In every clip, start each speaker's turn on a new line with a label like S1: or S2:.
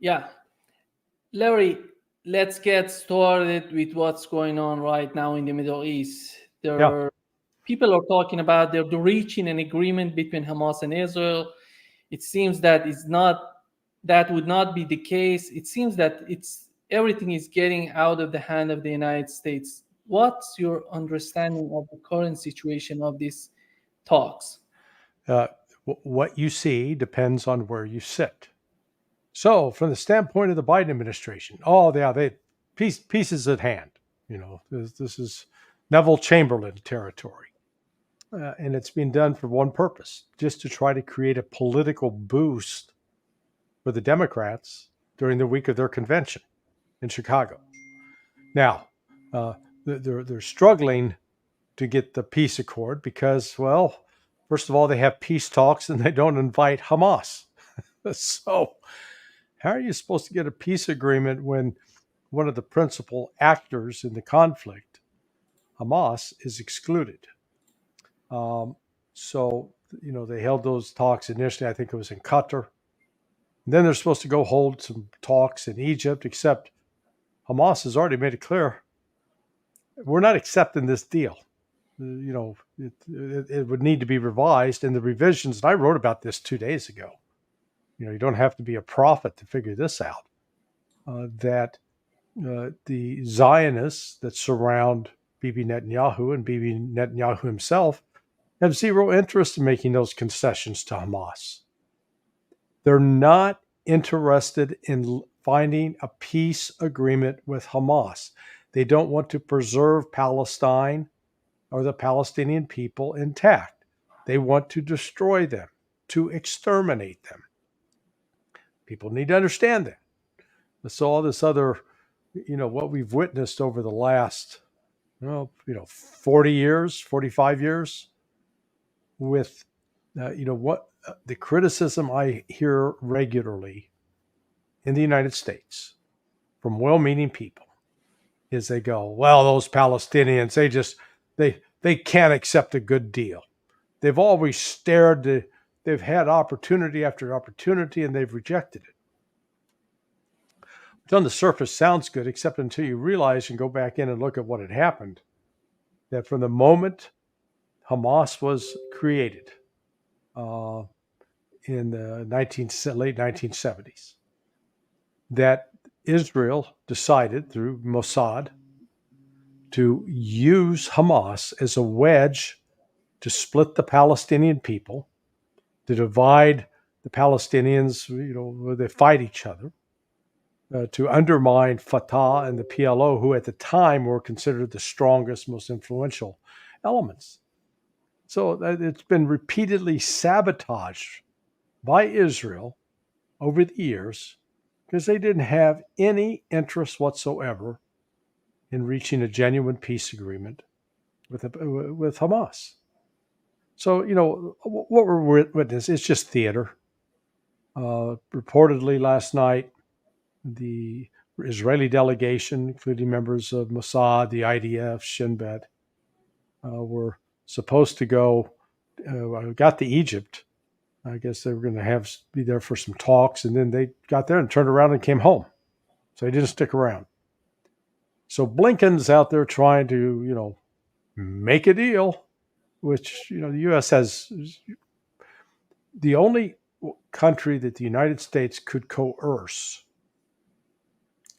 S1: Yeah, Larry, let's get started with what's going on right now in the Middle East.
S2: Yeah.
S1: People are talking about they're reaching an agreement between Hamas and Israel. It seems that it's not that would not be the case. It seems that it's everything is getting out of the hand of the United States. What's your understanding of the current situation of these talks?
S2: Uh, what you see depends on where you sit. So, from the standpoint of the Biden administration, oh yeah, peace is at hand. This is Neville Chamberlain territory, and it's been done for one purpose: just to try to create a political boost for the Democrats during the week of their convention in Chicago. Now, uh, they're struggling to get the peace accord because, well, first of all, they have peace talks and they don't invite Hamas. So, how are you supposed to get a peace agreement when one of the principal actors in the conflict, Hamas, is excluded? Um, so, they held those talks initially, I think it was in Qatar. And then they're supposed to go hold some talks in Egypt, except Hamas has already made it clear we're not accepting this deal. It would need to be revised. And the revisions, and I wrote about this 2 days ago. You don't have to be a prophet to figure this out. That the Zionists that surround Bibi Netanyahu and Bibi Netanyahu himself have zero interest in making those concessions to Hamas. They're not interested in finding a peace agreement with Hamas. They don't want to preserve Palestine or the Palestinian people intact. They want to destroy them, to exterminate them. People need to understand that. So all this other, what we've witnessed over the last, 40 years, 45 years with, what the criticism I hear regularly in the United States from well-meaning people is they go, well, those Palestinians, they can't accept a good deal. They've always they've had opportunity after opportunity and they've rejected it. Which on the surface sounds good, except until you realize and go back in and look at what had happened, that from the moment Hamas was created in the late 1970s, that Israel decided through Mossad to use Hamas as a wedge to split the Palestinian people, to divide the Palestinians, where they fight each other, to undermine Fatah and the PLO, who at the time were considered the strongest, most influential elements. So it's been repeatedly sabotaged by Israel over the years because they didn't have any interest whatsoever in reaching a genuine peace agreement with Hamas. So, what we're witnessing is just theater. Reportedly last night, the Israeli delegation, including members of Mossad, the IDF, Shin Bet, were supposed to got to Egypt. I guess they were going to be there for some talks, and then they got there and turned around and came home. So they didn't stick around. So Blinken's out there trying to, make a deal, which, the U.S. has the only country that the United States could coerce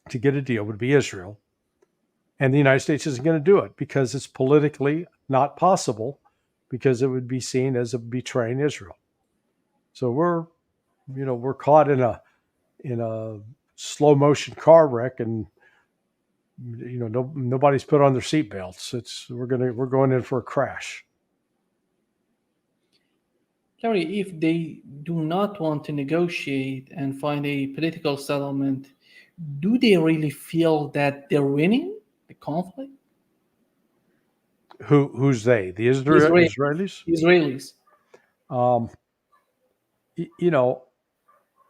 S2: to get a deal would be Israel. And the United States isn't going to do it because it's politically not possible, because it would be seen as a betraying Israel. So we're caught in a slow motion car wreck, and nobody's put on their seatbelts. We're going in for a crash.
S1: Larry, if they do not want to negotiate and find a political settlement, do they really feel that they're winning the conflict?
S2: Who's they? The
S1: Israel,
S2: Israelis?
S1: Israelis.
S2: Um,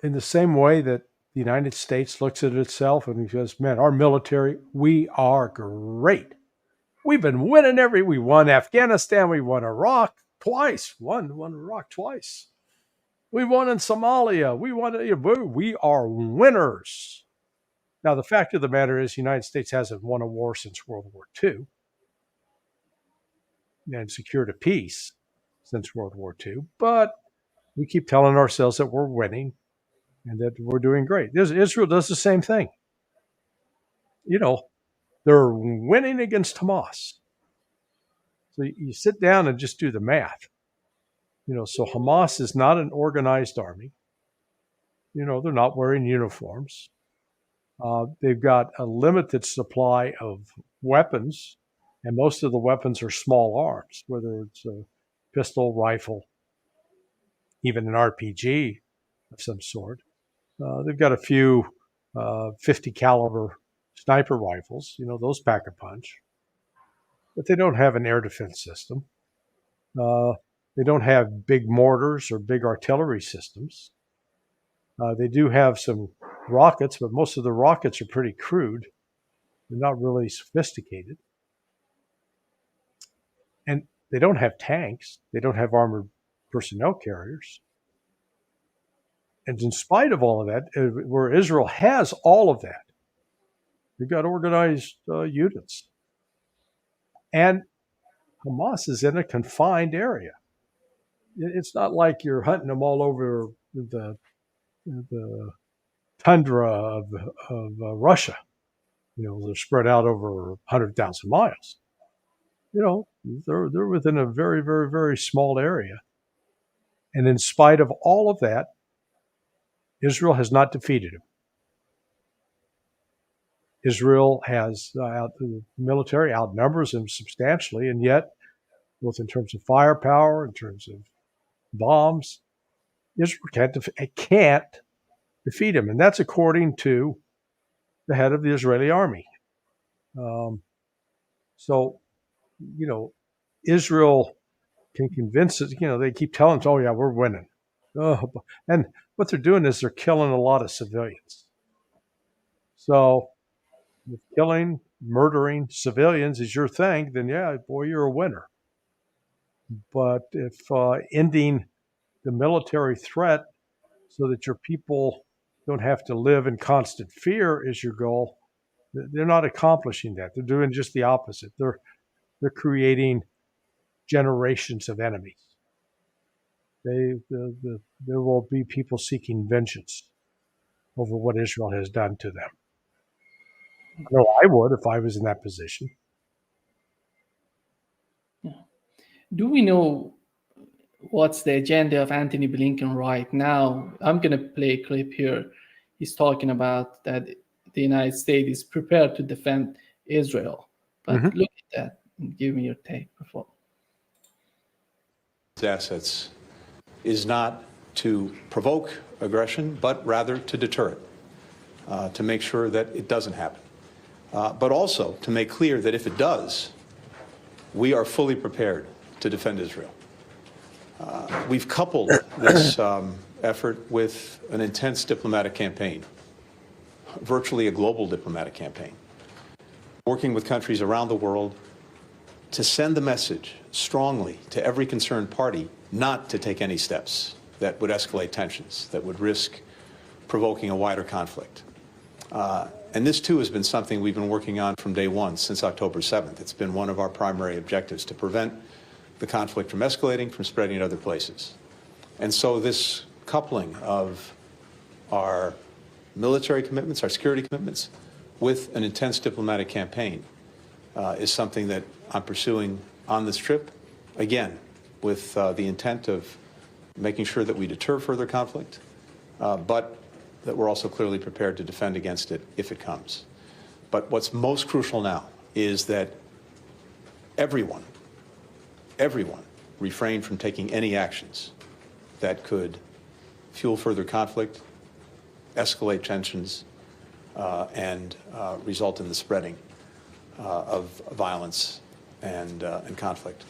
S2: in the same way that the United States looks at itself and goes, man, our military, we are great. We've been winning we won Afghanistan, we won Iraq twice. Won Iraq twice. We won in Somalia. We are winners. Now, the fact of the matter is the United States hasn't won a war since World War II and secured a peace since World War II, but we keep telling ourselves that we're winning and that we're doing great. Israel does the same thing. They're winning against Hamas. So you sit down and just do the math. So Hamas is not an organized army. They're not wearing uniforms. They've got a limited supply of weapons, and most of the weapons are small arms, whether it's a pistol, rifle, even an RPG of some sort. They've got a few 50 caliber sniper rifles, those pack a punch, but they don't have an air defense system. They don't have big mortars or big artillery systems. They do have some rockets, but most of the rockets are pretty crude. They're not really sophisticated. And they don't have tanks. They don't have armored personnel carriers. And in spite of all of that, where Israel has all of that, they've got organized units. And Hamas is in a confined area. It's not like you're hunting them all over the tundra of Russia. They're spread out over 100,000 miles. They're within a very, very, very small area. And in spite of all of that, Israel has not defeated him. Israel has the military outnumbers him substantially, and yet, both in terms of firepower, in terms of bombs, Israel can't defeat him. And that's according to the head of the Israeli army. So, Israel can convince us, they keep telling us, oh, yeah, we're winning. And what they're doing is they're killing a lot of civilians. So if killing, murdering civilians is your thing, then yeah, boy, you're a winner. But if ending the military threat so that your people don't have to live in constant fear is your goal, they're not accomplishing that. They're doing just the opposite. They're creating generations of enemies. There will be people seeking vengeance over what Israel has done to them. I know I would if I was in that position.
S1: Do we know what's the agenda of Antony Blinken right now? I'm going to play a clip here. He's talking about that the United States is prepared to defend Israel. But look at that and give me your take before.
S3: Assets is not to provoke aggression, but rather to deter it, to make sure that it doesn't happen. But also to make clear that if it does, we are fully prepared to defend Israel. We've coupled this effort with an intense diplomatic campaign, virtually a global diplomatic campaign, working with countries around the world to send the message strongly to every concerned party not to take any steps that would escalate tensions, that would risk provoking a wider conflict. And this, too, has been something we've been working on from day one, since October 7th. It's been one of our primary objectives, to prevent the conflict from escalating, from spreading to other places. And so this coupling of our military commitments, our security commitments, with an intense diplomatic campaign is something that I'm pursuing on this trip, again, with the intent of making sure that we deter further conflict, but that we're also clearly prepared to defend against it if it comes. But what's most crucial now is that everyone refrain from taking any actions that could fuel further conflict, escalate tensions, and result in the spreading of violence and conflict.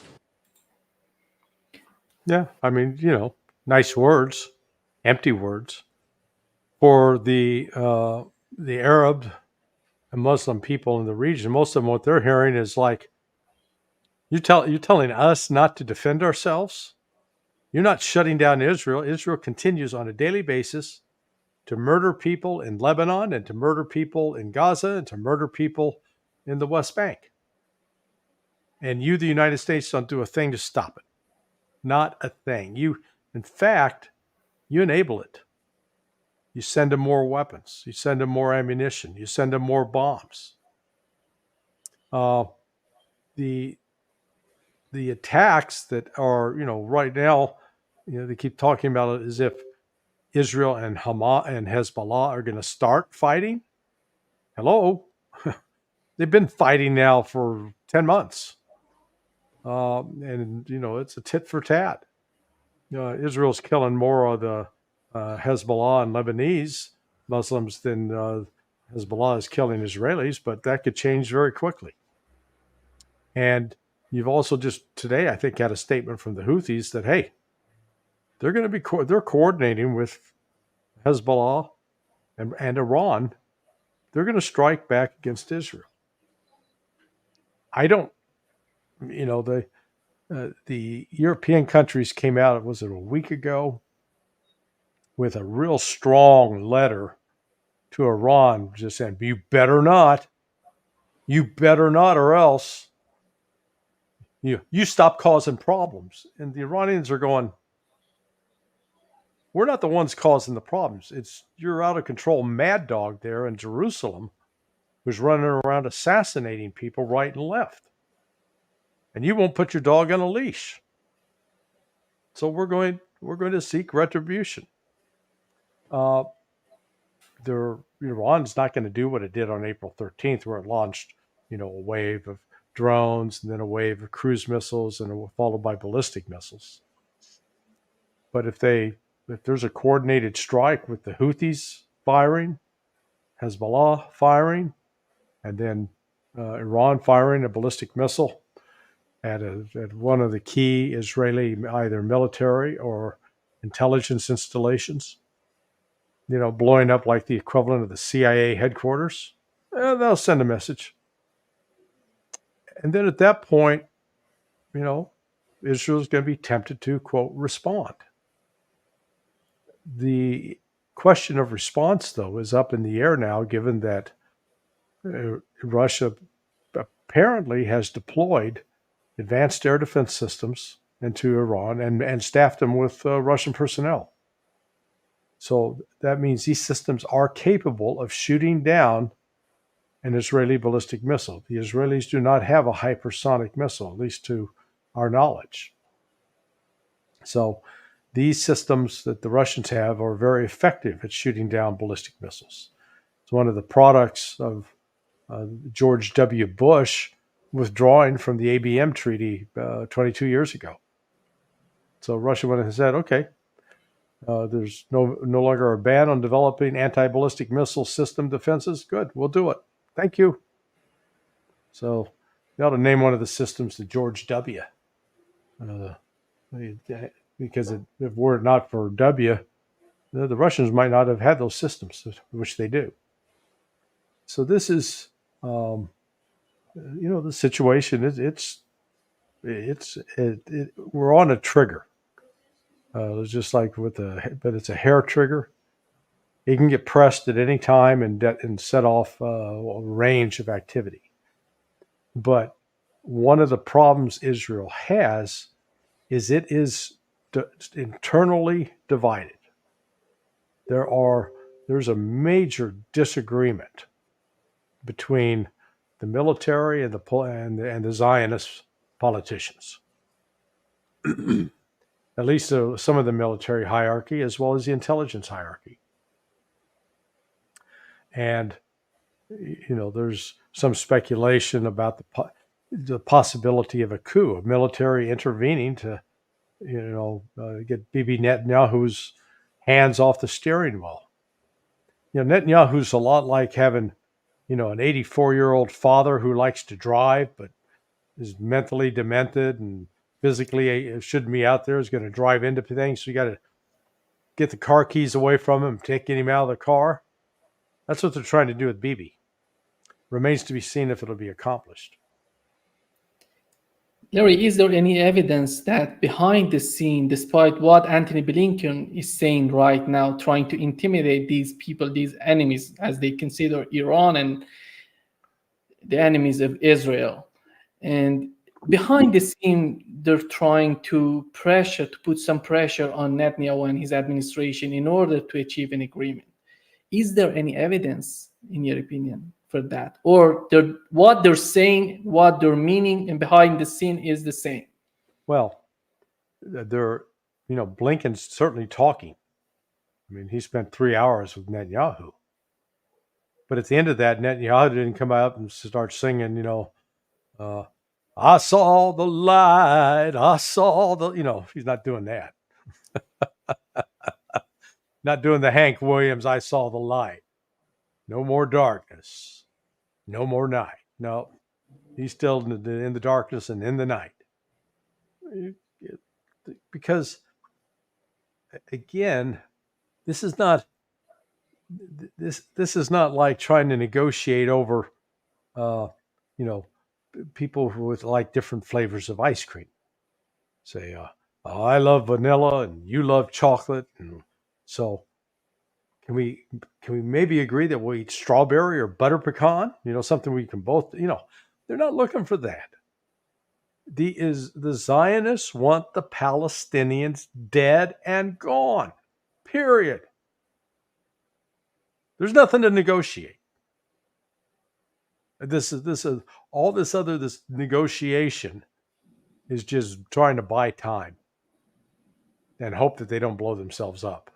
S2: Yeah, I mean, nice words, empty words. For the Arab and Muslim people in the region, most of them, what they're hearing is like, you're telling us not to defend ourselves? You're not shutting down Israel. Israel continues on a daily basis to murder people in Lebanon and to murder people in Gaza and to murder people in the West Bank. And you, the United States, don't do a thing to stop it. Not a thing. In fact, you enable it. You send them more weapons. You send them more ammunition. You send them more bombs. The attacks that are, right now, they keep talking about it as if Israel and Hamas and Hezbollah are going to start fighting. Hello, they've been fighting now for 10 months, and it's a tit for tat. Israel's killing more of the Hezbollah and Lebanese Muslims than Hezbollah is killing Israelis, but that could change very quickly. And you've also just today, I think, had a statement from the Houthis that, hey, they're going to be they're coordinating with Hezbollah and Iran. They're going to strike back against Israel. I don't, the European countries came out, was it a week ago, with a real strong letter to Iran, just saying, you better not, or else you stop causing problems. And the Iranians are going, we're not the ones causing the problems. It's your out of control mad dog there in Jerusalem who's running around assassinating people right and left. And you won't put your dog on a leash. So we're going to seek retribution. Iran's not going to do what it did on April 13th, where it launched, a wave of drones and then a wave of cruise missiles and followed by ballistic missiles. But if there's a coordinated strike with the Houthis firing, Hezbollah firing, and then Iran firing a ballistic missile at one of the key Israeli either military or intelligence installations, blowing up like the equivalent of the CIA headquarters, they'll send a message. And then at that point, Israel's going to be tempted to, quote, respond. The question of response, though, is up in the air now, given that Russia apparently has deployed advanced air defense systems into Iran and staffed them with Russian personnel. So that means these systems are capable of shooting down an Israeli ballistic missile. The Israelis do not have a hypersonic missile, at least to our knowledge. So these systems that the Russians have are very effective at shooting down ballistic missiles. It's one of the products of George W. Bush withdrawing from the ABM treaty 22 years ago. So Russia went and said, okay, there's no longer a ban on developing anti-ballistic missile system defenses. Good, we'll do it. Thank you. So you ought to name one of the systems the George W. Because if were it not for W, the Russians might not have had those systems, which they do. So this is, the situation. We're on a trigger. It's just like but it's a hair trigger. It can get pressed at any time and set off a range of activity. But one of the problems Israel has is it is internally divided. There's a major disagreement between the military and the Zionist politicians. At least some of the military hierarchy as well as the intelligence hierarchy. And there's some speculation about the possibility of a coup, of military intervening to get Bibi Netanyahu's hands off the steering wheel. Netanyahu's a lot like having an 84-year-old father who likes to drive but is mentally demented and physically shouldn't be out there, is going to drive into things. So you got to get the car keys away from him, taking him out of the car. That's what they're trying to do with Bibi. Remains to be seen if it'll be accomplished.
S1: Larry, is there any evidence that behind the scene, despite what Anthony Blinken is saying right now, trying to intimidate these people, these enemies, as they consider Iran and the enemies of Israel, and behind the scene, they're trying to put some pressure on Netanyahu and his administration in order to achieve an agreement? Is there any evidence, in your opinion, for that, or what they're saying, what they're meaning, and behind the scene is the same?
S2: Well, Blinken's certainly talking. I mean, he spent 3 hours with Netanyahu. But at the end of that, Netanyahu didn't come out and start singing, I saw the light, I saw the, he's not doing that. Not doing the Hank Williams, I saw the light. No more darkness, no more night. No, he's still in the darkness and in the night. Because, again, this is not like trying to negotiate over, people with like different flavors of ice cream. Say, I love vanilla and you love chocolate, and so can we maybe agree that we'll eat strawberry or butter pecan? Something we can both. They're not looking for that. The Zionists want the Palestinians dead and gone. Period. There's nothing to negotiate. This negotiation is just trying to buy time and hope that they don't blow themselves up.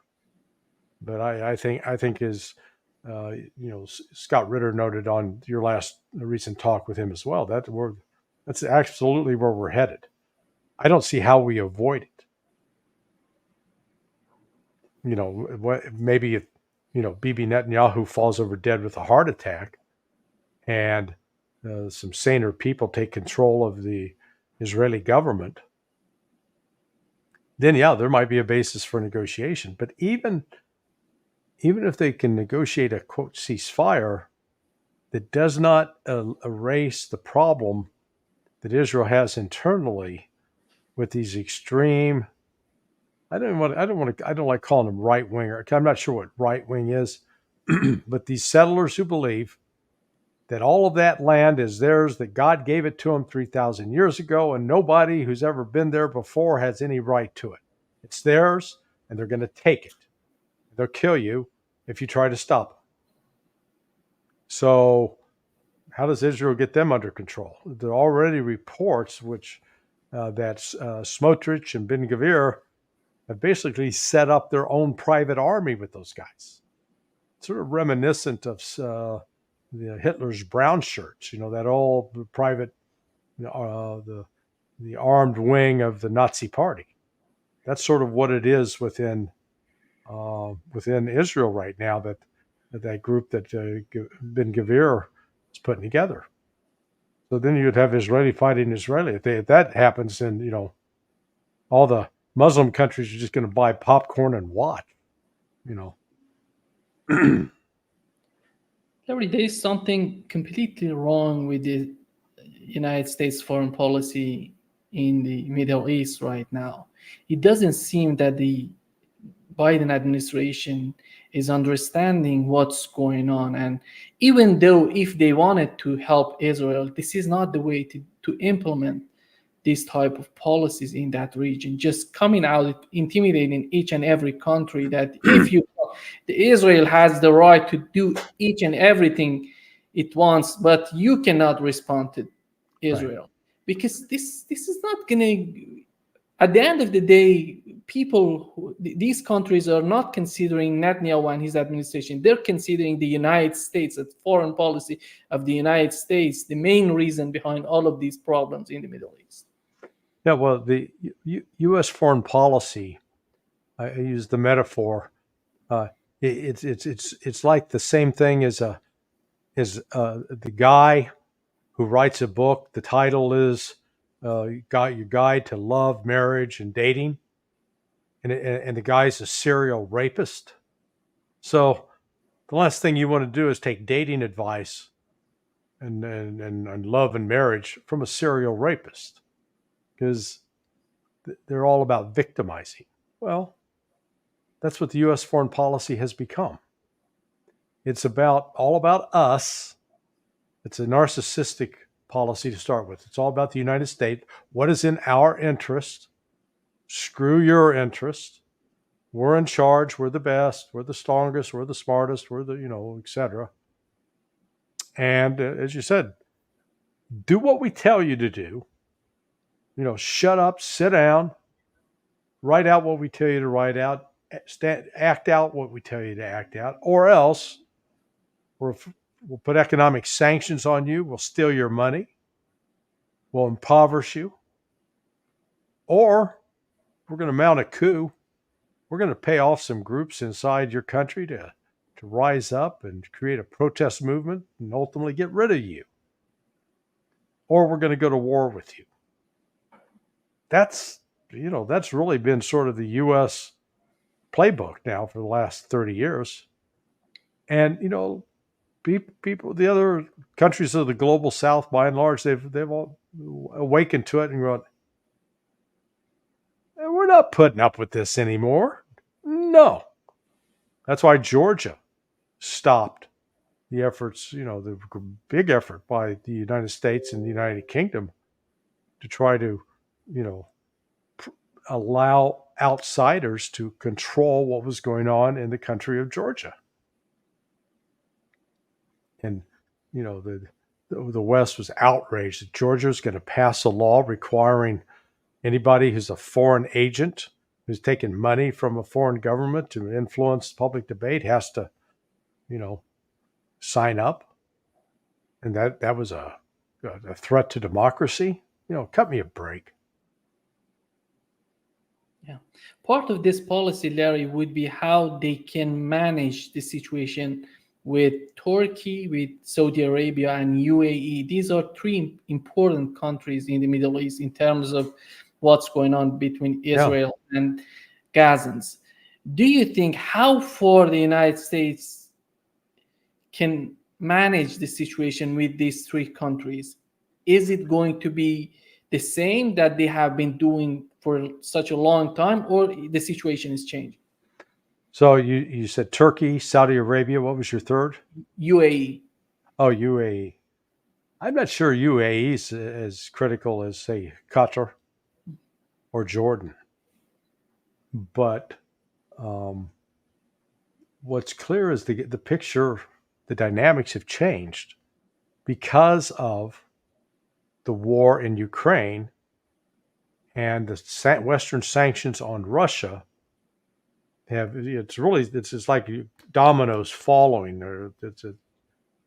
S2: But I think as Scott Ritter noted on your last recent talk with him as well, that's absolutely where we're headed. I don't see how we avoid it. Maybe if Bibi Netanyahu falls over dead with a heart attack, and some saner people take control of the Israeli government, then there might be a basis for negotiation. But even if they can negotiate a quote ceasefire, that does not erase the problem that Israel has internally with these extreme. I don't like calling them right winger. I'm not sure what right wing is, but these settlers who believe that all of that land is theirs, that God gave it to them 3,000 years ago, and nobody who's ever been there before has any right to it. It's theirs, and they're going to take it. They'll kill you if you try to stop them. So how does Israel get them under control? There are already reports that Smotrich and Ben Gvir have basically set up their own private army with those guys. Sort of reminiscent of Hitler's brown shirts, that old private, the armed wing of the Nazi Party. That's sort of what it is within Israel right now. That group that Ben Gvir is putting together. So then you'd have Israeli fighting Israeli. If that happens, then all the Muslim countries are just going to buy popcorn and watch.
S1: Larry, there is something completely wrong with the United States foreign policy in the Middle East right now. It doesn't seem that the Biden administration is understanding what's going on. And even though if they wanted to help Israel, this is not the way to implement these type of policies in that region. Just coming out, intimidating each and every country that Israel has the right to do each and everything it wants, but you cannot respond to Israel. Right. Because this is not going to, at the end of the day, these countries are not considering Netanyahu and his administration. They're considering the United States, the foreign policy of the United States, the main reason behind all of these problems in the Middle East.
S2: Yeah, well, the U.S. foreign policy, I use the metaphor. It's like the same thing as the guy who writes a book. The title is your guide to love, marriage, and dating, and the guy's a serial rapist. So the last thing you want to do is take dating advice and love and marriage from a serial rapist. because they're all about victimizing. Well, that's what the U.S. foreign policy has become. It's all about us. It's a narcissistic policy to start with. It's all about the United States. What is in our interest? Screw your interest. We're in charge. We're the best. We're the strongest. We're the smartest. We're the, etc. And as you said, do what we tell you to do. Shut up, sit down, write out what we tell you to write out, act out what we tell you to act out, or else we'll put economic sanctions on you. We'll steal your money. We'll impoverish you. Or we're going to mount a coup. We're going to pay off some groups inside your country to rise up and create a protest movement and ultimately get rid of you. Or we're going to go to war with you. That's really been sort of the U.S. playbook now for the last 30 years. And, people, the other countries of the global South, by and large, they've all awakened to it and gone, we're not putting up with this anymore. No. That's why Georgia stopped the efforts, the big effort by the United States and the United Kingdom to try to, allow outsiders to control what was going on in the country of Georgia. And, the West was outraged that Georgia was going to pass a law requiring anybody who's a foreign agent who's taken money from a foreign government to influence public debate has to, sign up. And that was a threat to democracy. Cut me a break.
S1: Yeah. Part of this policy, Larry, would be how they can manage the situation with Turkey, with Saudi Arabia, and UAE. These are three important countries in the Middle East in terms of what's going on between Israel and Gazans. Do you think how far the United States can manage the situation with these three countries? Is it going to be the same that they have been doing for such a long time, or the situation is changing?
S2: So you said Turkey, Saudi Arabia. What was your third?
S1: UAE.
S2: Oh, UAE. I'm not sure UAE is as critical as, say, Qatar or Jordan. But what's clear is the picture, the dynamics have changed because of the war in Ukraine and the Western sanctions on Russia. It's just like dominoes falling, or it's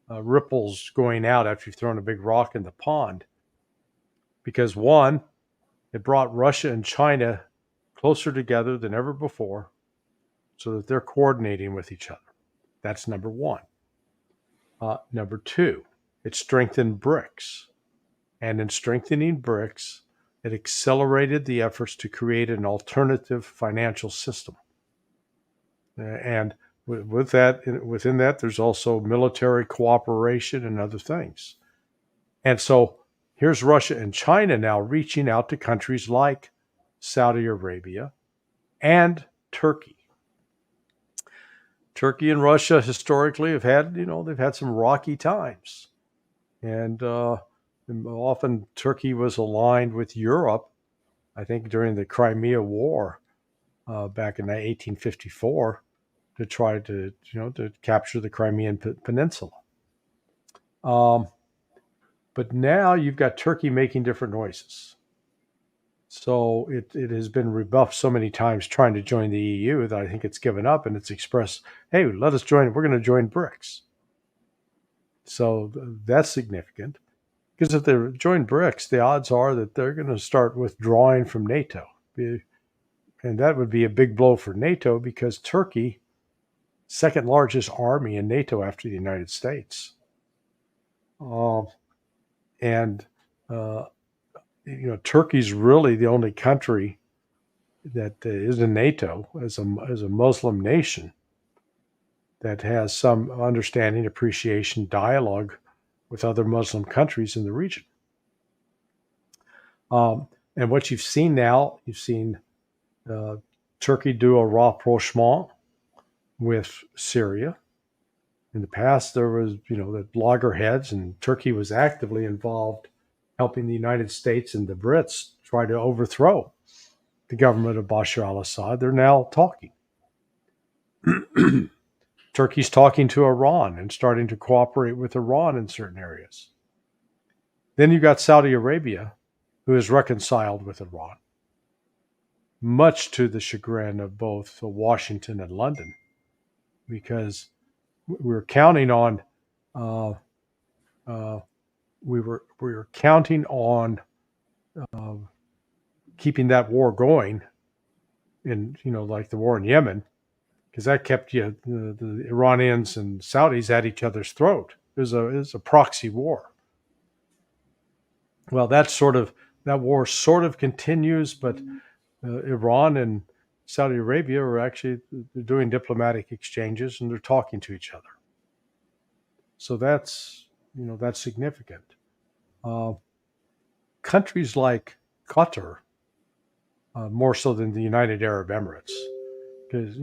S2: ripples going out after you've thrown a big rock in the pond. Because one, it brought Russia and China closer together than ever before, so that they're coordinating with each other. That's number one. Number two, it strengthened BRICS. And in strengthening BRICS, it accelerated the efforts to create an alternative financial system. And within that, there's also military cooperation and other things. And so here's Russia and China now reaching out to countries like Saudi Arabia and Turkey. Turkey and Russia historically have had, they've had some rocky times. And often Turkey was aligned with Europe, I think during the Crimea War back in 1854, to try to capture the Crimean Peninsula. But now you've got Turkey making different noises. So it has been rebuffed so many times trying to join the EU that I think it's given up, and it's expressed, hey, let us join. We're going to join BRICS. So that's significant. Because if they join BRICS, the odds are that they're going to start withdrawing from NATO. And that would be a big blow for NATO, because Turkey, second largest army in NATO after the United States. Turkey's really the only country that is in NATO as a Muslim nation that has some understanding, appreciation, dialogue with other Muslim countries in the region. And And what you've seen now, you've seen Turkey do a rapprochement with Syria. In the past, there was, the loggerheads, and Turkey was actively involved helping the United States and the Brits try to overthrow the government of Bashar al-Assad. They're now talking. Turkey's talking to Iran and starting to cooperate with Iran in certain areas. Then you got Saudi Arabia, who is reconciled with Iran, much to the chagrin of both Washington and London, because we were counting on we were counting on keeping that war going, in like the war in Yemen, because that kept the Iranians and Saudis at each other's throat. It was a proxy war. Well, that war sort of continues, but Iran and Saudi Arabia are actually doing diplomatic exchanges, and they're talking to each other. So that's significant. Countries like Qatar, more so than the United Arab Emirates, because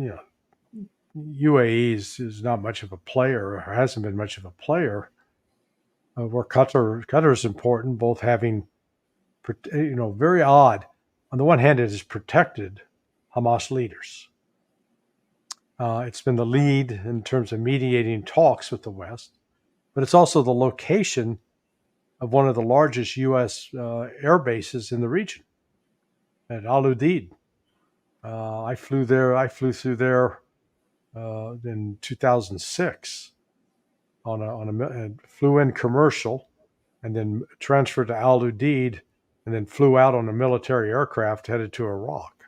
S2: UAE is not much of a player, or hasn't been much of a player. Where Qatar is important, both having, very odd. On the one hand, it has protected Hamas leaders. It's been the lead in terms of mediating talks with the West, but it's also the location of one of the largest U.S. Air bases in the region, at Al Udeid. I flew through there in 2006 flew in commercial, and then transferred to Al Udeid, and then flew out on a military aircraft headed to Iraq.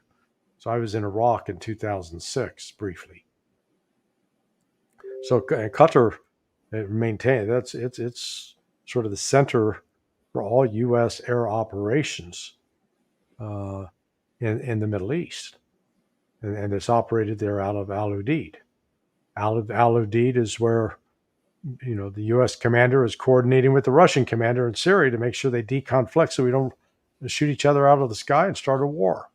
S2: So I was in Iraq in 2006 briefly. So Qatar maintained it's sort of the center for all U.S. air operations in the Middle East, and it's operated there out of Al Udeid. Al Udeid is where the U.S. commander is coordinating with the Russian commander in Syria to make sure they deconflict, so we don't shoot each other out of the sky and start a war.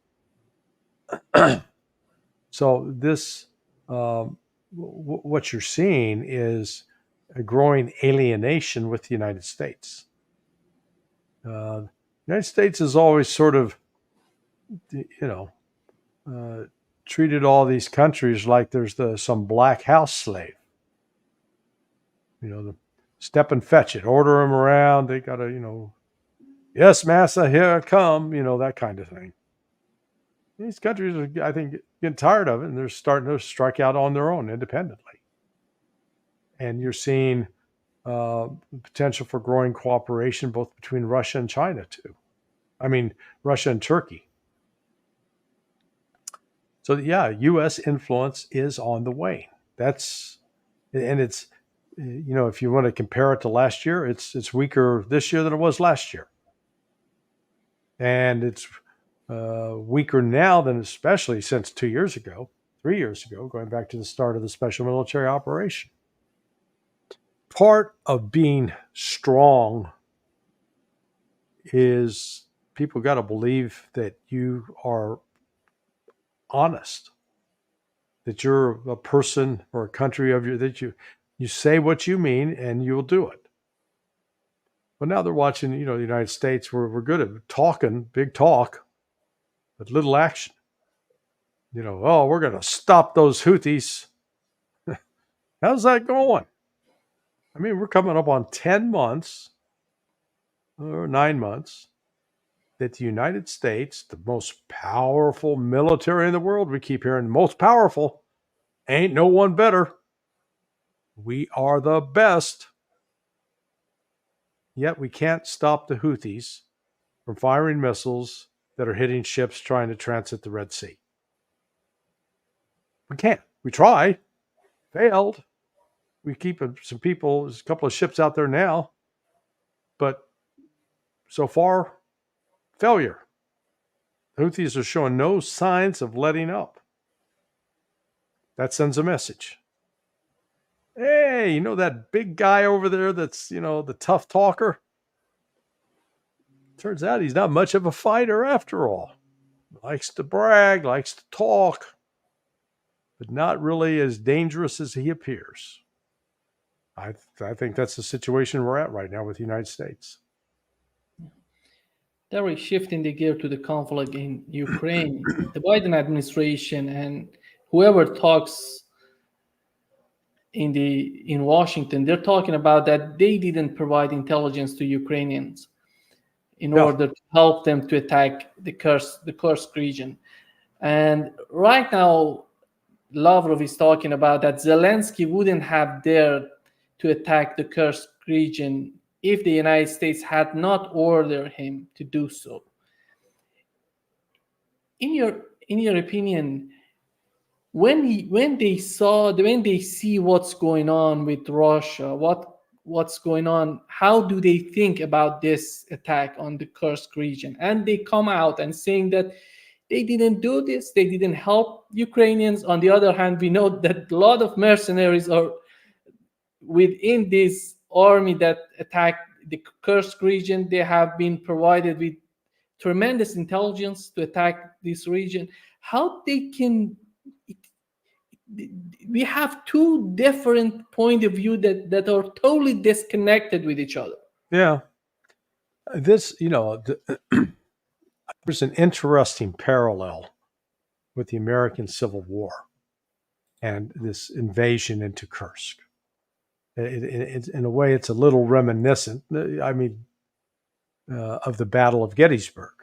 S2: So this, what you're seeing is a growing alienation with the United States. The United States has always sort of, treated all these countries like there's some black house slave. The step and fetch it, order them around. They got to, yes, massa, here I come, that kind of thing. These countries are, I think, getting tired of it, and they're starting to strike out on their own independently. And you're seeing potential for growing cooperation both between Russia and China, too. I mean, Russia and Turkey. So, yeah, U.S. influence is on the wane. And it's, if you want to compare it to last year, it's weaker this year than it was last year. And it's weaker now than especially since 3 years ago, going back to the start of the special military operation. Part of being strong is people got to believe that you are honest, that you're a person or a country that you say what you mean and you'll do it. But now they're watching, the United States, we're good at talking, big talk, but little action. We're going to stop those Houthis. How's that going? I mean, we're coming up on 10 months or 9 months that the United States, the most powerful military in the world, we keep hearing most powerful, ain't no one better. We are the best. Yet we can't stop the Houthis from firing missiles that are hitting ships trying to transit the Red Sea. We can't. We try. Failed. We keep some people, there's a couple of ships out there now, but so far, failure. The Houthis are showing no signs of letting up. That sends a message. Hey, that big guy over there that's, the tough talker? Turns out he's not much of a fighter after all. Likes to brag, likes to talk, but not really as dangerous as he appears. I think that's the situation we're at right now with the United States.
S1: They're shifting the gear to the conflict in Ukraine. The Biden administration and whoever talks in Washington, they're talking about that they didn't provide intelligence to Ukrainians in
S2: Yeah.
S1: order to help them to attack the Kursk region. And right now, Lavrov is talking about that Zelensky wouldn't have dared to attack the Kursk region if the United States had not ordered him to do so. In your opinion, when they see what's going on with Russia, what's going on, how do they think about this attack on the Kursk region? And they come out and saying that they didn't do this, they didn't help Ukrainians. On the other hand, we know that a lot of mercenaries are within this army that attacked the Kursk region. They have been provided with tremendous intelligence to attack this region. How they can... We have two different point of view that are totally disconnected with each other.
S2: Yeah. This, there's an interesting parallel with the American Civil War and this invasion into Kursk. In a way, it's a little reminiscent, of the Battle of Gettysburg.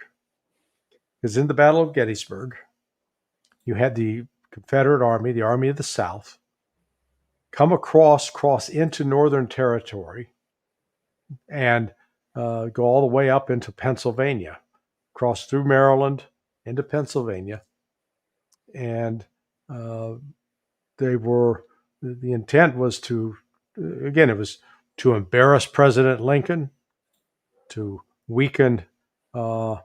S2: Because in the Battle of Gettysburg, you had the Confederate Army, the Army of the South, cross into Northern Territory and go all the way up into Pennsylvania, cross through Maryland into Pennsylvania. And the intent was to embarrass President Lincoln, to weaken the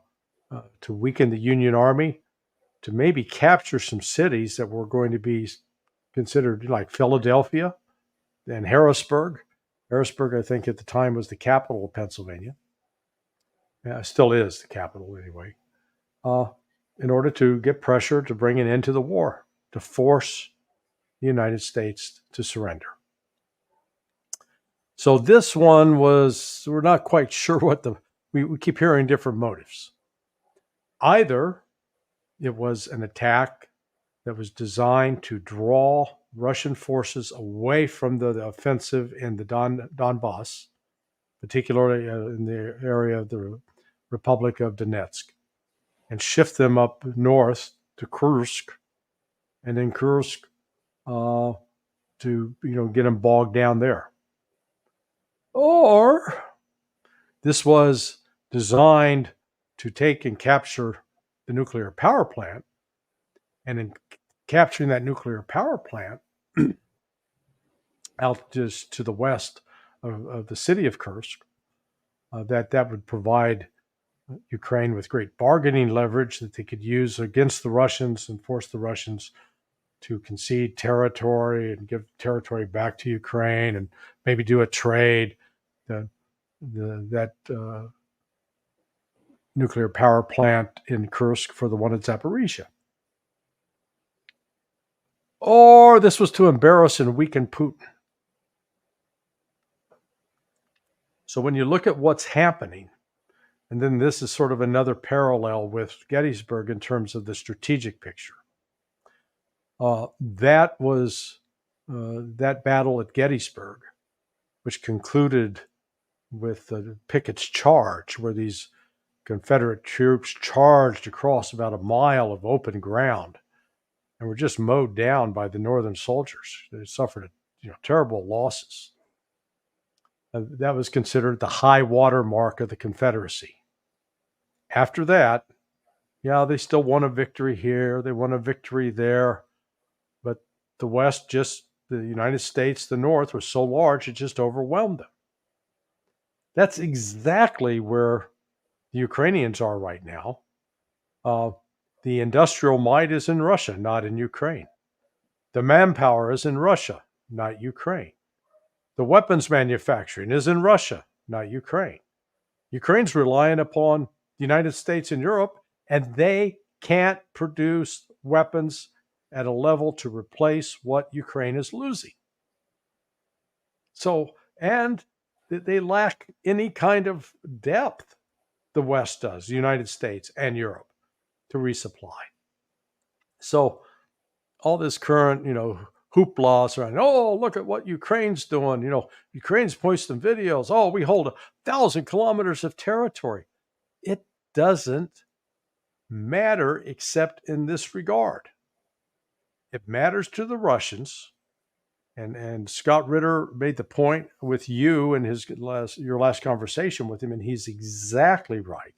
S2: Union Army, to maybe capture some cities that were going to be considered like Philadelphia and Harrisburg. Harrisburg, I think, at the time was the capital of Pennsylvania. Still is the capital anyway. In order to get pressure to bring an end to the war, to force the United States to surrender. So this one we're not quite sure we keep hearing different motives. Either it was an attack that was designed to draw Russian forces away from the offensive in the Donbass, particularly in the area of the Republic of Donetsk, and shift them up north to Kursk, and then Kursk to get them bogged down there. Or this was designed to take and capture the nuclear power plant, and in capturing that nuclear power plant out just to the west of the city of Kursk, that would provide Ukraine with great bargaining leverage that they could use against the Russians and force the Russians to concede territory and give territory back to Ukraine and maybe do a trade. That nuclear power plant in Kursk for the one at Zaporizhia. Or this was to embarrass and weaken Putin. So when you look at what's happening, and then this is sort of another parallel with Gettysburg in terms of the strategic picture. That was that battle at Gettysburg, which concluded with Pickett's charge, where these Confederate troops charged across about a mile of open ground and were just mowed down by the Northern soldiers. They suffered terrible losses. That was considered the high water mark of the Confederacy. After that, they still won a victory here, they won a victory there, but the West, the United States, the North was so large, it just overwhelmed them. That's exactly where the Ukrainians are right now. The industrial might is in Russia, not in Ukraine. The manpower is in Russia, not Ukraine. The weapons manufacturing is in Russia, not Ukraine. Ukraine's relying upon the United States and Europe, and they can't produce weapons at a level to replace what Ukraine is losing. So, and they lack any kind of depth, the West does, the United States and Europe, to resupply. So all this current, hoopla surrounding, oh, look at what Ukraine's doing. Ukraine's posting videos. Oh, we hold 1,000 kilometers of territory. It doesn't matter except in this regard. It matters to the Russians. And Scott Ritter made the point with you in your last conversation with him, and he's exactly right.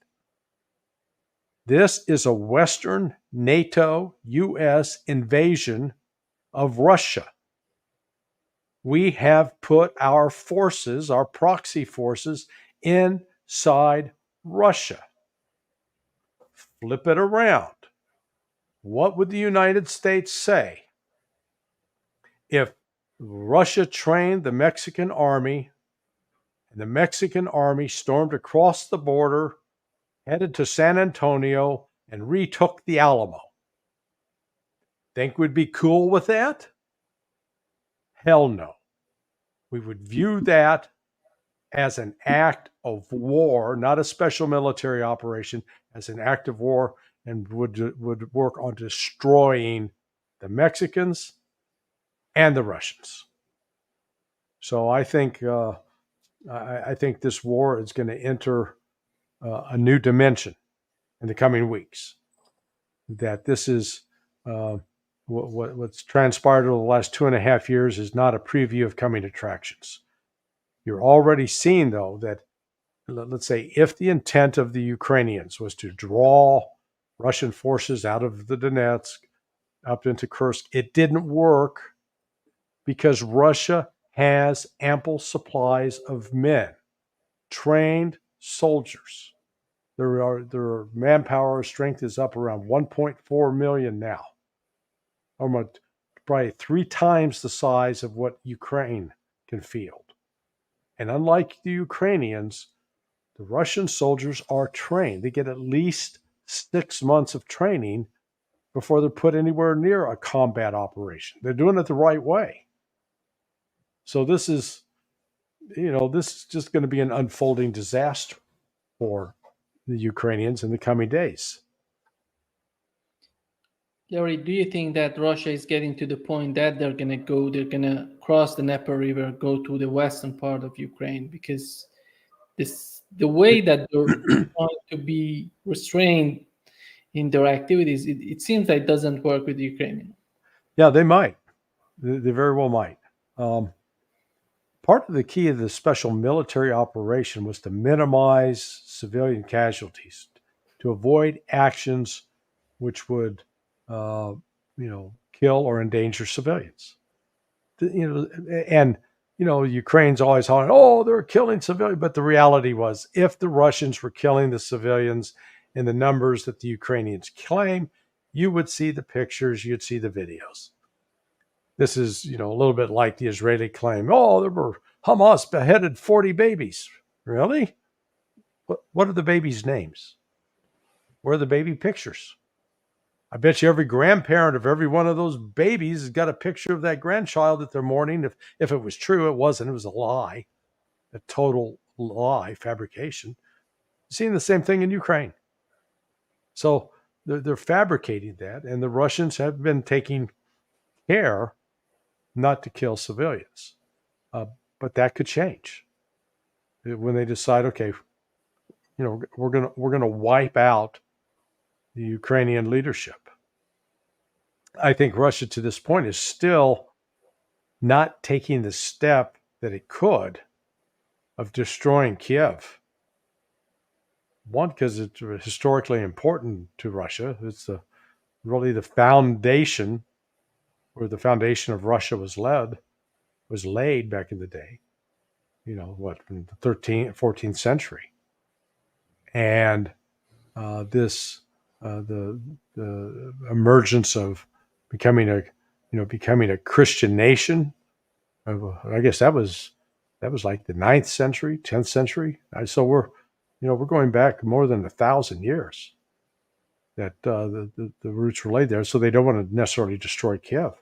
S2: This is a Western NATO U.S. invasion of Russia. We have put our forces, our proxy forces, inside Russia. Flip it around. What would the United States say if Russia trained the Mexican army, and the Mexican army stormed across the border, headed to San Antonio, and retook the Alamo? Think we'd be cool with that? Hell no. We would view that as an act of war, not a special military operation, as an act of war, and would work on destroying the Mexicans and the Russians. So I think this war is going to enter a new dimension in the coming weeks. That this is what's transpired over the last 2.5 years is not a preview of coming attractions. You're already seeing, though, that, let's say, if the intent of the Ukrainians was to draw Russian forces out of the Donetsk up into Kursk, it didn't work because Russia has ample supplies of men, trained soldiers. Their manpower strength is up around 1.4 million now, almost probably 3 times the size of what Ukraine can field. And unlike the Ukrainians, the Russian soldiers are trained. They get at least 6 months of training before they're put anywhere near a combat operation. They're doing it the right way. So this is just going to be an unfolding disaster for the Ukrainians in the coming days.
S1: Gary, do you think that Russia is getting to the point that they're going to cross the Dnieper River, go to the western part of Ukraine? Because the way that they're trying to be restrained in their activities, it seems like it doesn't work with the Ukrainians.
S2: Yeah, they might. They very well might. Part of the key of the special military operation was to minimize civilian casualties, to avoid actions which would, kill or endanger civilians. Ukraine's always hollering, "Oh, they're killing civilians," but the reality was, if the Russians were killing the civilians in the numbers that the Ukrainians claim, you would see the pictures, you'd see the videos. This is, a little bit like the Israeli claim, "Oh, there were Hamas beheaded 40 babies." Really? What are the babies' names? Where are the baby pictures? I bet you every grandparent of every one of those babies has got a picture of that grandchild that they're mourning. If it was true, it wasn't. It was a lie, a total lie, fabrication. Seeing the same thing in Ukraine. So they're fabricating that, and the Russians have been taking care not to kill civilians. But that could change when they decide, okay, we're gonna wipe out the Ukrainian leadership. I think Russia to this point is still not taking the step that it could of destroying Kiev. One, because it's historically important to Russia. It's really the foundation, where the foundation of Russia was laid back in the day. In the 13th, 14th century. And the emergence of becoming a Christian nation. I guess that was like the 9th century, 10th century. So we're we're going back more than 1,000 years that the roots were laid there. So they don't want to necessarily destroy Kiev.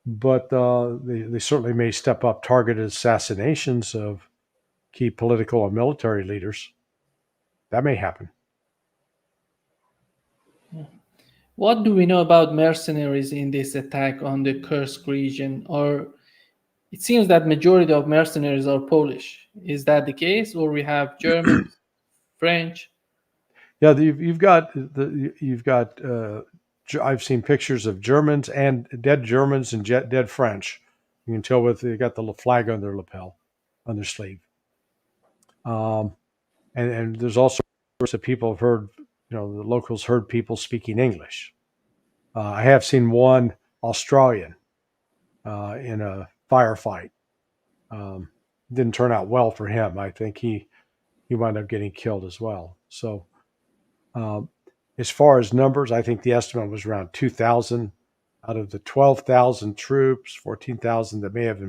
S2: But they certainly may step up targeted assassinations of key political and military leaders. That may happen.
S1: What do we know about mercenaries in this attack on the Kursk region? Or it seems that majority of mercenaries are Polish. Is that the case, or we have Germans, French?
S2: Yeah, you've got I've seen pictures of Germans and dead Germans and dead French. You can tell they got the flag on their lapel, on their sleeve. And there's also that people have heard, the locals heard people speaking English. I have seen one Australian in a firefight. Didn't turn out well for him. I think he wound up getting killed as well. So as far as numbers, I think the estimate was around 2,000 out of the 12,000 troops, 14,000 that may have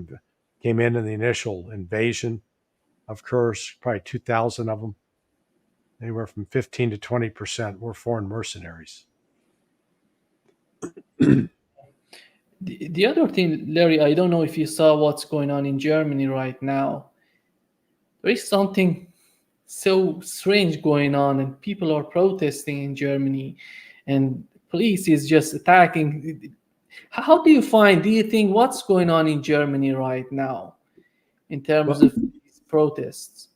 S2: came in the initial invasion of Kursk. Probably 2,000 of them, anywhere from 15 to 20%, were foreign mercenaries.
S1: The other thing, Larry, I don't know if you saw what's going on in Germany right now. There is something so strange going on, and people are protesting in Germany, and police is just attacking. How do you think what's going on in Germany right now in terms of these protests?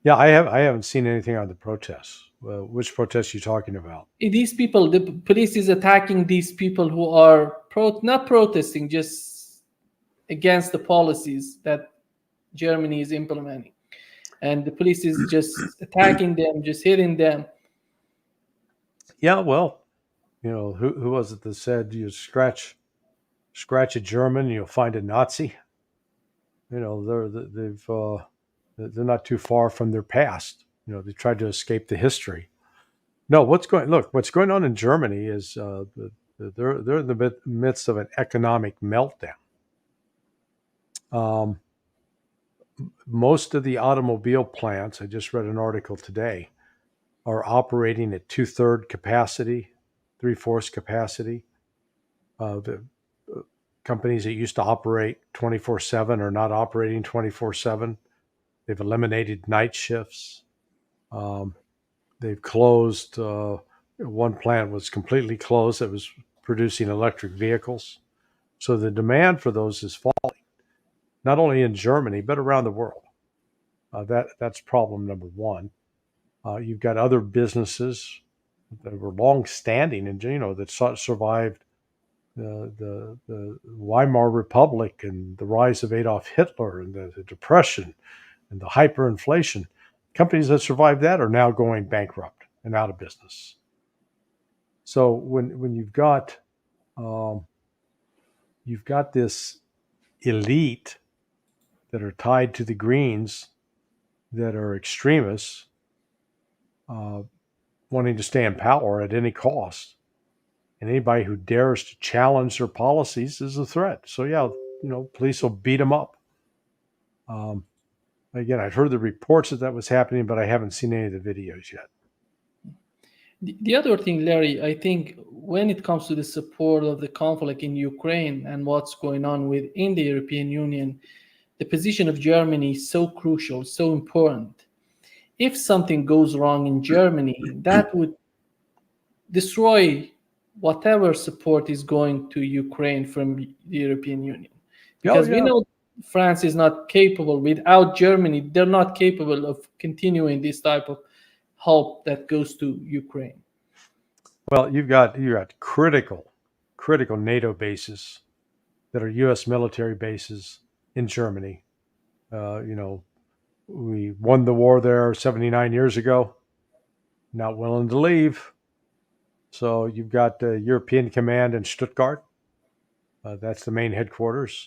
S2: Yeah, I haven't seen anything on the protests. Which protests are you talking about?
S1: These people, the police is attacking these people who are not protesting, just against the policies that Germany is implementing. And the police is just attacking them, just hitting them.
S2: Yeah, well, who was it that said you scratch a German, you'll find a Nazi? They're not too far from their past. They tried to escape the history. No, what's going on in Germany is they're in the midst of an economic meltdown. Most of the automobile plants, I just read an article today, are operating at 2/3 capacity, 3/4 capacity. The companies that used to operate 24/7 are not operating 24/7. They've eliminated night shifts. They've closed. One plant was completely closed that was producing electric vehicles. So the demand for those is falling, not only in Germany, but around the world. That's problem number one. You've got other businesses that were long-standing and that survived the Weimar Republic and the rise of Adolf Hitler and the Depression and the hyperinflation. Companies that survived that are now going bankrupt and out of business. So when you've got this elite that are tied to the Greens that are extremists, wanting to stay in power at any cost, and anybody who dares to challenge their policies is a threat. So yeah, police will beat them up. Again, I've heard the reports that was happening, but I haven't seen any of the videos yet.
S1: The other thing, Larry, I think when it comes to the support of the conflict in Ukraine and what's going on within the European Union, the position of Germany is so crucial, so important. If something goes wrong in Germany, that would destroy whatever support is going to Ukraine from the European Union. Because we know France is not capable, without Germany, they're not capable of continuing this type of help that goes to Ukraine.
S2: Well, you've got critical NATO bases that are U.S. military bases in Germany. We won the war there 79 years ago. Not willing to leave. So you've got the European Command in Stuttgart. That's the main headquarters.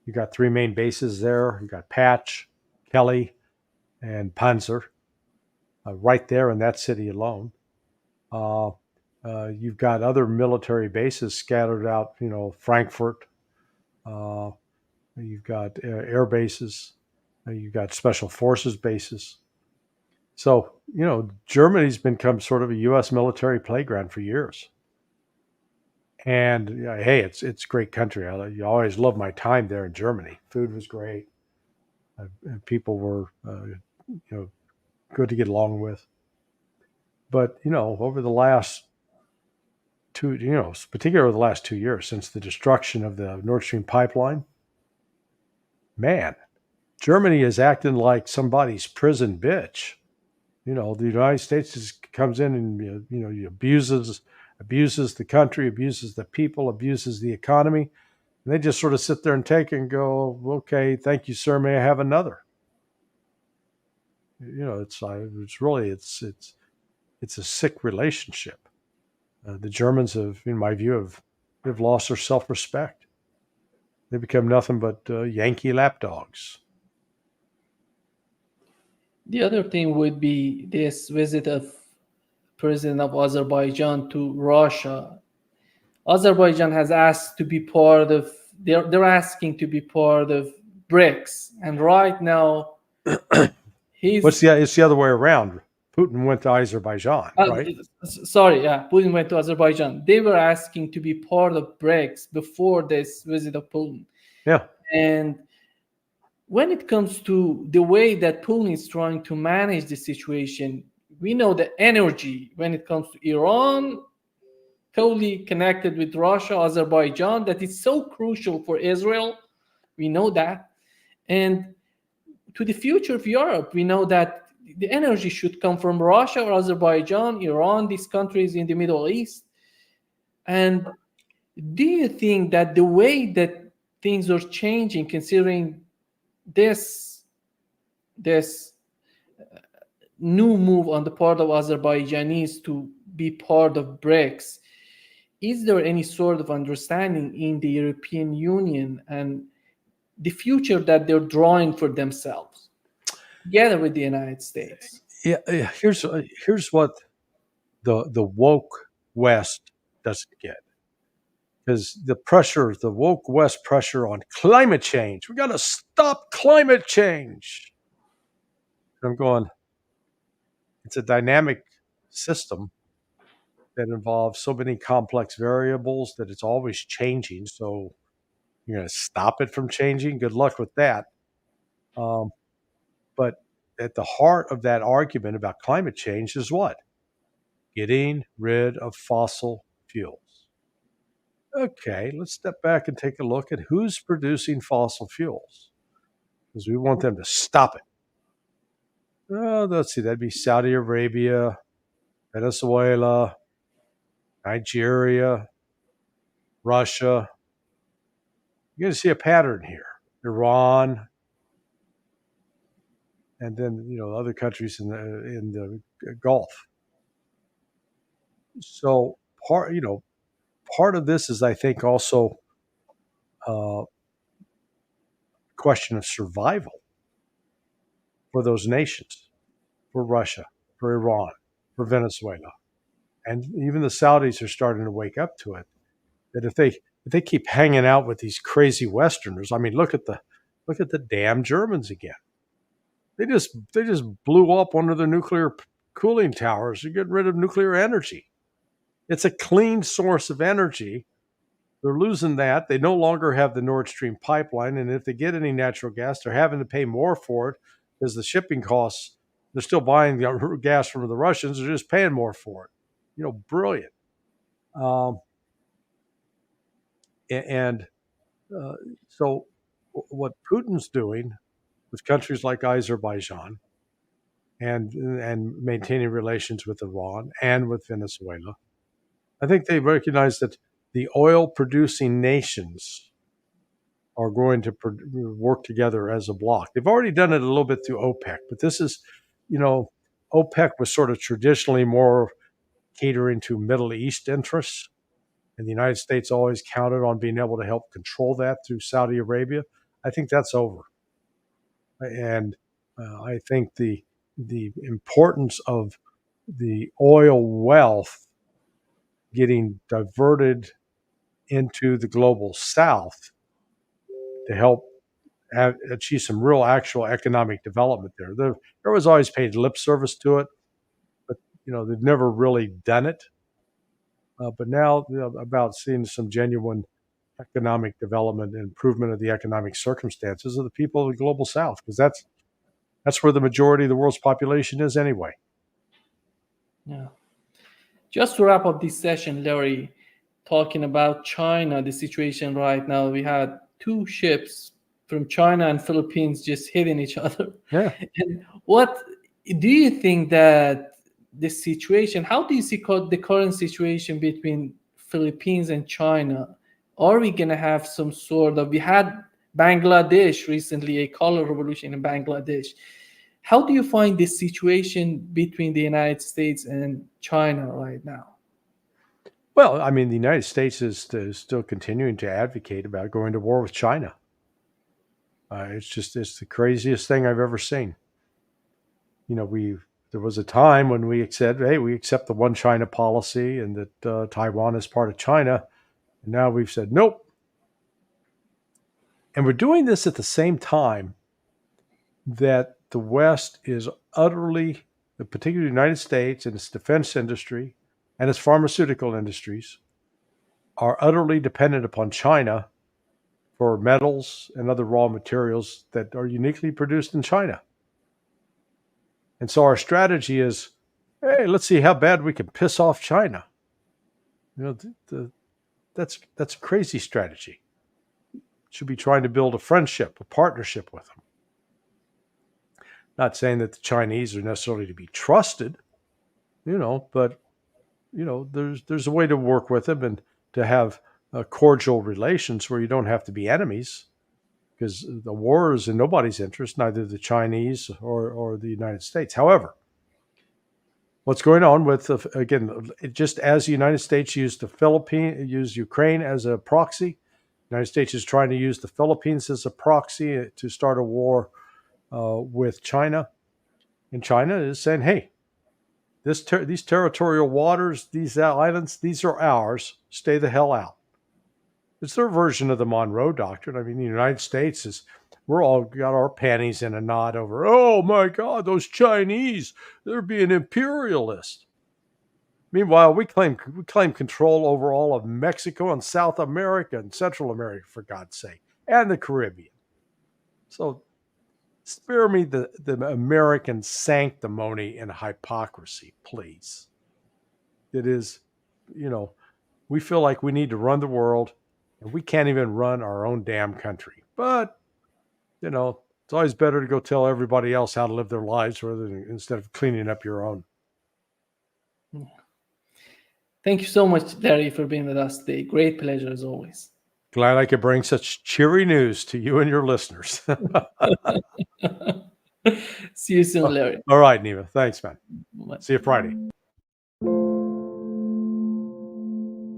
S2: You've got 3 main bases there. You've got Patch, Kelly, and Panzer right there in that city alone. You've got other military bases scattered out, Frankfurt. You've got air bases. You've got special forces bases. So, Germany's become sort of a U.S. military playground for years. And hey, it's a great country. I always loved my time there in Germany. Food was great. People were, good to get along with. But over the last particularly the last 2 years since the destruction of the Nord Stream pipeline, man, Germany is acting like somebody's prison bitch. The United States just comes in and abuses the country, abuses the people, abuses the economy, and they just sort of sit there and take it and go, "Okay, thank you, sir. May I have another?" It's a sick relationship. The Germans have, in my view, have lost their self-respect. They become nothing but Yankee lapdogs.
S1: The other thing would be this visit of President of Azerbaijan to Russia. Azerbaijan has asked to be part of. They're asking to be part of BRICS, and right now he's.
S2: It's the other way around. Putin went to Azerbaijan, right?
S1: Sorry, yeah, Putin went to Azerbaijan. They were asking to be part of BRICS before this visit of Putin.
S2: Yeah.
S1: And when it comes to the way that Putin is trying to manage the situation, we know the energy when it comes to Iran, totally connected with Russia, Azerbaijan, that is so crucial for Israel. We know that. And to the future of Europe, we know that the energy should come from Russia or Azerbaijan, Iran, these countries in the Middle East. And do you think that the way that things are changing, considering this new move on the part of Azerbaijanis to be part of BRICS, is there any sort of understanding in the European Union and the future that they're drawing for themselves together with the United States?
S2: Yeah. Here's what the woke West doesn't get, because the woke West pressure on climate change. We got to stop climate change. And I'm going. It's a dynamic system that involves so many complex variables that it's always changing. So you're going to stop it from changing. Good luck with that. But at the heart of that argument about climate change is what? Getting rid of fossil fuels. Okay, let's step back and take a look at who's producing fossil fuels, because we want them to stop it. Let's see, that'd be Saudi Arabia, Venezuela, Nigeria, Russia. You're going to see a pattern here. Iran, and then other countries in the Gulf. So part of this is, I think, also a question of survival for those nations, for Russia, for Iran, for Venezuela, and even the Saudis are starting to wake up to it. That if they keep hanging out with these crazy Westerners, I mean, look at the damn Germans again. They just blew up one of their nuclear cooling towers to get rid of nuclear energy. It's a clean source of energy. They're losing that. They no longer have the Nord Stream pipeline, and if they get any natural gas, they're having to pay more for it because the shipping costs. They're still buying the gas from the Russians. They're just paying more for it. Brilliant. So what Putin's doing with countries like Azerbaijan and maintaining relations with Iran and with Venezuela, I think they recognize that the oil-producing nations are going to work together as a bloc. They've already done it a little bit through OPEC, but this is, OPEC was sort of traditionally more catering to Middle East interests, and the United States always counted on being able to help control that through Saudi Arabia. I think that's over. And I think the importance of the oil wealth getting diverted into the global south to help achieve some real actual economic development there. There was always paid lip service to it, but they've never really done it. But now about seeing some genuine economic development and improvement of the economic circumstances of the people of the global South, because that's where the majority of the world's population is anyway.
S1: Yeah. Just to wrap up this session, Larry, talking about China, the situation right now, we had two ships from China and Philippines just hitting each other.
S2: Yeah.
S1: And what do you think that the situation, how do you see the current situation between Philippines and China? Are we going to have some sort of, we had Bangladesh recently, a color revolution in Bangladesh. How do you find this situation between the United States and China right now?
S2: Well, I mean, the United States is still continuing to advocate about going to war with China. It's the craziest thing I've ever seen. There was a time when we said, hey, we accept the one China policy and that Taiwan is part of China. And now we've said, nope. And we're doing this at the same time that the West is utterly, particularly the United States and its defense industry and its pharmaceutical industries, are utterly dependent upon China for metals and other raw materials that are uniquely produced in China. And so our strategy is, hey, let's see how bad we can piss off China. That's a crazy strategy. Should be trying to build a friendship, a partnership with them. Not saying that the Chinese are necessarily to be trusted, but there's a way to work with them and to have cordial relations where you don't have to be enemies, because the war is in nobody's interest, neither the Chinese or the United States. However, what's going on with, again, just as the United States used Ukraine as a proxy, the United States is trying to use the Philippines as a proxy to start a war with China. And China is saying, hey, these territorial waters, these islands, these are ours. Stay the hell out. It's their version of the Monroe Doctrine. I mean, the United States we're all got our panties in a knot over, oh my God, those Chinese, they're being imperialist. Meanwhile, we claim control over all of Mexico and South America and Central America, for God's sake, and the Caribbean. So spare me the American sanctimony and hypocrisy, please. It is, we feel like we need to run the world, and we can't even run our own damn country. But, it's always better to go tell everybody else how to live their lives instead of cleaning up your own.
S1: Thank you so much, Larry, for being with us today. Great pleasure as always.
S2: Glad I could bring such cheery news to you and your listeners.
S1: See you soon, Larry.
S2: All right, Neva. Thanks, man.
S1: Bye.
S2: See you Friday.